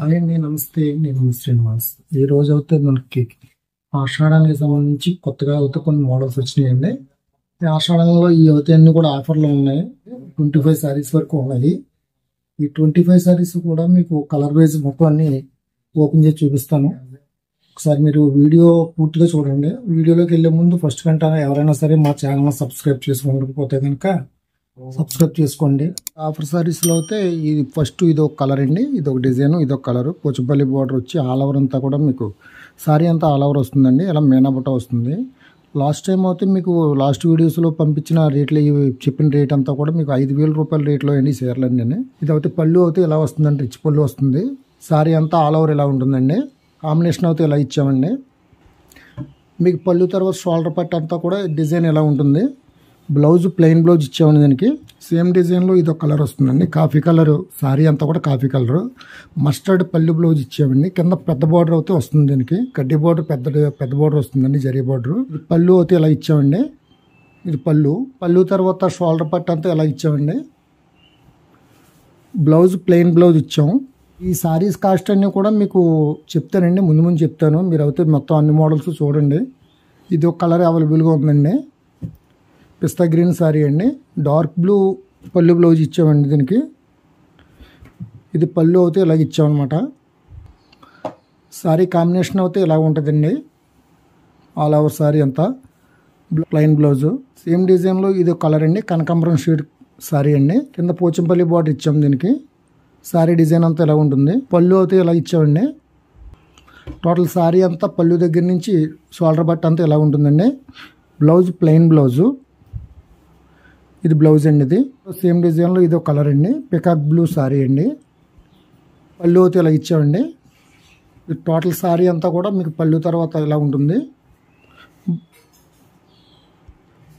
Hi అండి, నమస్తే. నేను శ్రీనివాస్. ఈ రోజు అయితే మనకి ఆషాఢానికి సంబంధించి కొత్తగా అయితే కొన్ని మోడల్స్ వచ్చినాయండి. ఈ ఆషాఢంలో ఈ అయితే అన్ని కూడా ఆఫర్లో ఉన్నాయి. 25 శారీస్ వరకు ఉన్నాయి. ఈ 25 శారీస్ కూడా మీకు కలర్ వైజ్ మొత్తం అన్ని ఓపెన్ చేసి చూపిస్తాను. ఒకసారి మీరు వీడియో పూర్తిగా చూడండి. వీడియోలోకి వెళ్ళే ముందు ఫస్ట్ కంటే ఎవరైనా సరే మా ఛానల్ సబ్స్క్రైబ్ చేసి ఉండకపోతే కనుక సబ్స్క్రైబ్ చేసుకోండి. ఆఫర్ సారీస్ లో అయితే ఇది ఫస్ట్ ఇది ఒక కలర్ అండి, ఇది ఒక డిజైన్, ఇది ఒక కలర్. పోచంపల్లి బార్డర్ వచ్చి ఆల్ ఓవర్ అంతా కూడా మీకు సారీ అంతా ఆల్ ఓవర్ వస్తుందండి. ఇలా మేనాబుట్ట వస్తుంది. లాస్ట్ టైం అయితే మీకు లాస్ట్ వీడియోస్లో పంపించిన రేట్లు చెప్పిన రేట్ అంతా కూడా మీకు 5,000 రూపాయల రేట్లో అండి చీరలండి. ఇది అయితే పళ్ళు అయితే ఇలా వస్తుందండి, రిచ్ పళ్ళు వస్తుంది. సారీ అంతా ఆల్ ఓవర్ ఇలా ఉంటుందండి. కాంబినేషన్ అయితే ఇలా ఇచ్చామండి. మీకు పళ్ళు తర్వాత షోల్డర్ పట్టు అంతా కూడా డిజైన్ ఎలా ఉంటుంది. బ్లౌజ్ ప్లెయిన్ బ్లౌజ్ ఇచ్చామండి. దానికి సేమ్ డిజైన్లో ఇది ఒక కలర్ వస్తుందండి, కాఫీ కలర్. సారీ అంతా కూడా కాఫీ కలర్. మస్టర్డ్ పళ్ళు బ్లౌజ్ ఇచ్చామండి. కింద పెద్ద బార్డర్ అయితే వస్తుంది. దీనికి కడ్డీ బార్డర్ పెద్ద బార్డర్ వస్తుందండి, జరీ బార్డర్. పళ్ళు అయితే ఇలా ఇచ్చామండి. ఇది పళ్ళు తర్వాత షోల్డర్ పట్టు అంతా ఇలా ఇచ్చామండి. బ్లౌజ్ ప్లెయిన్ బ్లౌజ్ ఇచ్చాము. ఈ సారీస్ కాస్ట్ అన్నీ కూడా మీకు చెప్తానండి, ముందు చెప్తాను. మీరు అయితే మొత్తం అన్ని మోడల్స్ చూడండి. ఇది ఒక కలర్ అవైలబుల్గా ఉందండి, పిస్తా గ్రీన్ సారీ అండి. డార్క్ బ్లూ పళ్ళు బ్లౌజ్ ఇచ్చామండి దీనికి. ఇది పళ్ళు అయితే ఇలాగ ఇచ్చామన్నమాట. సారీ కాంబినేషన్ అయితే ఇలా ఉంటుందండి. ఆల్ ఓవర్ సారీ అంతా ప్లెయిన్ బ్లౌజు. సేమ్ డిజైన్లో ఇది కలర్ అండి, కనకాంబరం షేడ్ సారీ అండి. కింద పోచంపల్లి బార్డర్ ఇచ్చాము దీనికి. సారీ డిజైన్ అంతా ఇలా ఉంటుంది. పళ్ళు అయితే ఇలా ఇచ్చామండి. టోటల్ సారీ అంతా పళ్ళు దగ్గర నుంచి షోల్డర్ బట్ట అంతా ఇలా ఉంటుందండి. Blouse plain blouse. ఇది బ్లౌజ్ అండి. ఇది సేమ్ డిజైన్లో ఇది ఒక కలర్ అండి, పికాక్ బ్లూ సారీ అండి. పళ్ళు అయితే ఇలా ఇచ్చామండి. టోటల్ సారీ అంతా కూడా మీకు పళ్ళు తర్వాత ఇలా ఉంటుంది.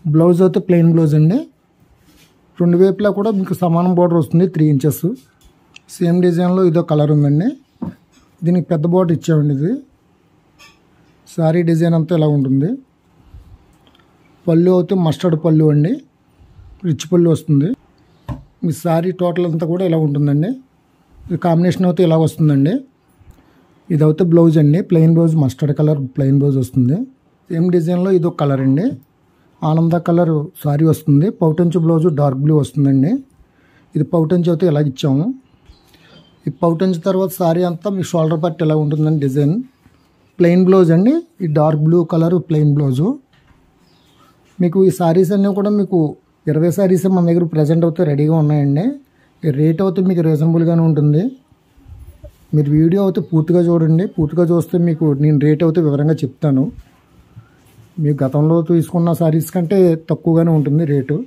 బ్లౌజ్ అయితే ప్లెయిన్ బ్లౌజ్ అండి. రెండు వైపులా కూడా మీకు సమానం బార్డర్ వస్తుంది, 3 ఇంచెస్. సేమ్ డిజైన్లో ఇదో కలర్ ఉందండి. దీనికి పెద్ద బార్డర్ ఇచ్చామండి. ఇది సారీ డిజైన్ అంతా ఇలా ఉంటుంది. పళ్ళు అయితే మస్టర్డ్ పళ్ళు అండి, రిచ్ పళ్ళు వస్తుంది. మీ సారీ టోటల్ అంతా కూడా ఇలా ఉంటుందండి. ఈ కాంబినేషన్ అయితే ఇలా వస్తుందండి. ఇది అయితే బ్లౌజ్ అండి, plain blouse, mustard colour plain blouse వస్తుంది. సేమ్ డిజైన్లో ఇది ఒక కలర్ అండి, ఆనంద కలర్ సారీ వస్తుంది. పౌటంచు బ్లౌజ్ డార్క్ బ్లూ వస్తుందండి. ఇది పౌటంచు అయితే ఇలా ఇచ్చాము. ఈ పౌటంచు తర్వాత సారీ అంతా మీ షోల్డర్ పట్టు ఇలా ఉంటుందండి. డిజైన్ ప్లెయిన్ బ్లౌజ్ అండి. ఈ dark blue colour plain blouse. మీకు ఈ సారీస్ అన్నీ కూడా మీకు 20 సారీస్ మన దగ్గర ప్రజెంట్ అయితే రెడీగా ఉన్నాయండి. ఈ రేట్ అయితే మీకు రీజనబుల్గానే ఉంటుంది. మీరు వీడియో అయితే పూర్తిగా చూడండి. పూర్తిగా చూస్తే మీకు నేను రేట్ అయితే వివరంగా చెప్తాను. మీకు గతంలో తీసుకున్న సారీస్ కంటే తక్కువగానే ఉంటుంది రేటు,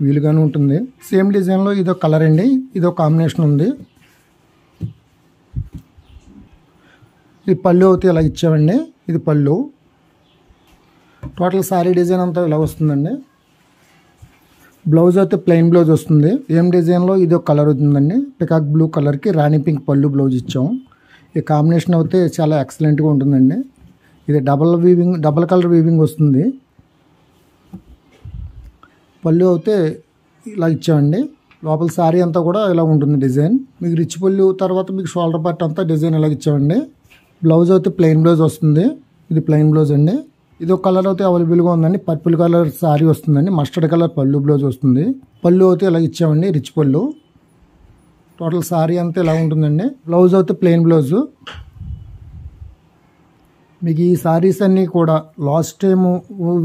వీలుగానే ఉంటుంది. సేమ్ డిజైన్లో ఇదో కలర్ అండి, ఇదో కాంబినేషన్ ఉంది. ఈ పళ్ళు అయితే ఇలా ఇచ్చామండి. ఇది పళ్ళు. టోటల్ సారీ డిజైన్ అంతా ఇలా వస్తుందండి. బ్లౌజ్ అయితే ప్లెయిన్ బ్లౌజ్ వస్తుంది. ఏం డిజైన్లో ఇది ఒక కలర్ అవుతుందండి, పికాక్ బ్లూ కలర్కి రాణి పింక్ పళ్ళు బ్లౌజ్ ఇచ్చాము. ఈ కాంబినేషన్ అయితే చాలా ఎక్సలెంట్గా ఉంటుందండి. ఇది డబల్ కలర్ వీవింగ్ వస్తుంది. పళ్ళు అయితే ఇలా ఇచ్చామండి. లోపల సారీ అంతా కూడా ఇలా ఉంటుంది డిజైన్. మీకు రిచ్ పళ్ళు తర్వాత మీకు షోల్డర్ పార్ట్ అంతా డిజైన్ ఇలా ఇచ్చామండి. బ్లౌజ్ అయితే ప్లెయిన్ బ్లౌజ్ వస్తుంది. ఇది ప్లెయిన్ బ్లౌజ్ అండి. ఇది ఒక కలర్ అయితే అవైలబుల్గా ఉందండి, పర్పుల్ కలర్ సారీ వస్తుందండి. మస్టర్డ్ కలర్ పళ్ళు బ్లౌజ్ వస్తుంది. పళ్ళు అయితే ఇలా ఇచ్చామండి, రిచ్ పళ్ళు. టోటల్ సారీ అంతా ఇలా ఉంటుందండి. బ్లౌజ్ అయితే ప్లెయిన్ బ్లౌజు. మీకు ఈ సారీస్ అన్నీ కూడా లాస్ట్ టైం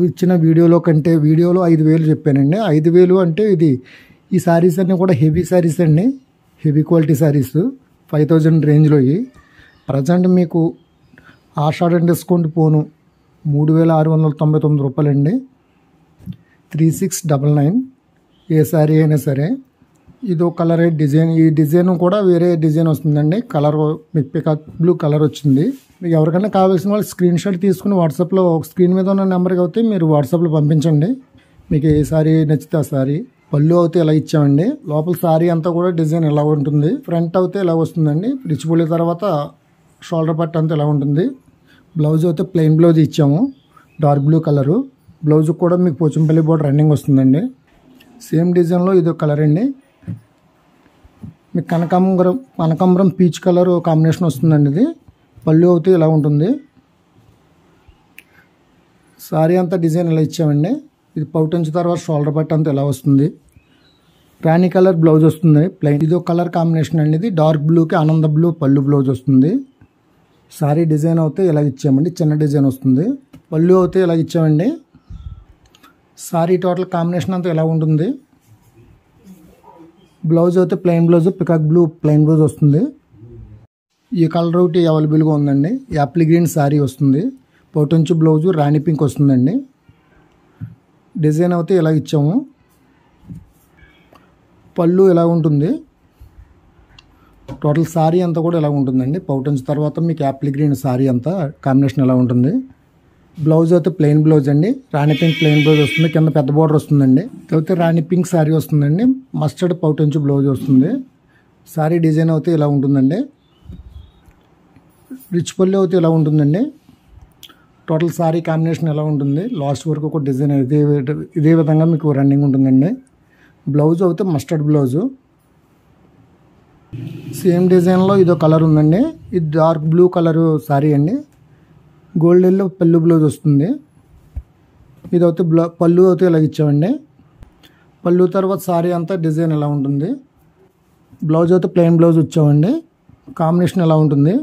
ఇచ్చిన వీడియోలో కంటే వీడియోలో 5,000 చెప్పానండి. 5,000 అంటే ఈ సారీస్ అన్నీ కూడా హెవీ సారీస్ అండి, హెవీ క్వాలిటీ సారీస్. 5,000 రేంజ్లో. ప్రజెంట్ మీకు ఆషాఢ డిస్కౌంట్ పోను 3,699 రూపాయలండి. 3699 ఏ సారీ అయినా సరే. ఇదో కలర్ డిజైన్. ఈ డిజైన్ కూడా వేరే డిజైన్ వస్తుందండి. కలర్ మీకు పికాక్ బ్లూ కలర్ వచ్చింది. మీకు ఎవరికైనా కావాల్సిన వాళ్ళు స్క్రీన్ షాట్ తీసుకుని వాట్సాప్లో స్క్రీన్ మీద ఉన్న నెంబర్కి అయితే మీరు వాట్సాప్లో పంపించండి. మీకు ఏ సారీ నచ్చితే ఆ సారీ. పళ్ళు అయితే ఇలా ఇచ్చామండి. లోపల సారీ అంతా కూడా డిజైన్ ఇలా ఉంటుంది. ఫ్రంట్ అయితే ఇలా వస్తుందండి. రిచ్ పళ్ళు తర్వాత షోల్డర్ పట్టు అంతా ఇలా ఉంటుంది. బ్లౌజ్ అయితే ప్లెయిన్ బ్లౌజ్ ఇచ్చాము, డార్క్ బ్లూ కలరు. బ్లౌజ్ కూడా మీకు పోచంపల్లి బోర్డర్ రన్నింగ్ వస్తుందండి. సేమ్ డిజైన్లో ఇదో కలర్ అండి. మీకు కనకాంబరం పీచ్ కలర్ కాంబినేషన్ వస్తుందండి. ఇది పళ్ళు అయితే ఇలా ఉంటుంది. సారీ అంతా డిజైన్ ఇలా ఇచ్చామండి. ఇది పౌటంచి తర్వాత షోల్డర్ పట్టు అంతా ఇలా వస్తుంది. రాణి కలర్ బ్లౌజ్ వస్తుంది ప్లెయిన్. ఇది ఒక కలర్ కాంబినేషన్ అండి. ఇది డార్క్ బ్లూకి ఆనంద బ్లూ పళ్ళు బ్లౌజ్ వస్తుంది. సారీ డిజైన్ అయితే ఇలా ఇచ్చామండి. చిన్న డిజైన్ వస్తుంది. పళ్ళు అయితే ఇలా ఇచ్చామండి. సారీ టోటల్ కాంబినేషన్ అంతా ఇలా ఉంటుంది. బ్లౌజ్ అయితే plain blouse peacock blue plain blouse వస్తుంది. ఈ కలర్ ఒకటి అవైలబుల్గా ఉందండి. యాపిల్ గ్రీన్ సారీ వస్తుంది. పౌటంచి బ్లౌజు రాణి పింక్ వస్తుందండి. డిజైన్ అయితే ఇలా ఇచ్చాము. పళ్ళు ఇలా ఉంటుంది. టోటల్ సారీ అంతా కూడా ఇలా ఉంటుందండి. పౌటంచి తర్వాత మీకు యాపిల్ గ్రీన్ సారీ అంతా కాంబినేషన్ ఇలా ఉంటుంది. బ్లౌజ్ అయితే ప్లెయిన్ బ్లౌజ్ అండి. రాణి పింక్ ప్లెయిన్ బ్లౌజ్ వస్తుంది. కింద పెద్ద బోర్డర్ వస్తుందండి. అయితే రాణి పింక్ సారీ వస్తుందండి. మస్టర్డ్ పౌటంచి బ్లౌజ్ వస్తుంది. సారీ డిజైన్ అయితే ఇలా ఉంటుందండి. రిచ్ పళ్ళు అయితే ఇలా ఉంటుందండి. టోటల్ సారీ కాంబినేషన్ ఎలా ఉంటుంది. లాస్ట్ వరకు ఒక డిజైన్ ఇదే విధంగా మీకు రన్నింగ్ ఉంటుందండి. బ్లౌజ్ అయితే మస్టర్డ్ బ్లౌజు. సేమ్ డిజైన్లో ఇదో కలర్ ఉందండి. ఇది డార్క్ బ్లూ కలర్ సారీ అండి. గోల్డ్ ఎల్లో పళ్ళు బ్లౌజ్ వస్తుంది. ఇది అయితే పళ్ళు అయితే ఇలా ఇచ్చామండి. పళ్ళు తర్వాత సారీ అంతా డిజైన్ ఎలా ఉంటుంది. బ్లౌజ్ అయితే ప్లెయిన్ బ్లౌజ్ ఇచ్చామండి. కాంబినేషన్ ఎలా ఉంటుంది.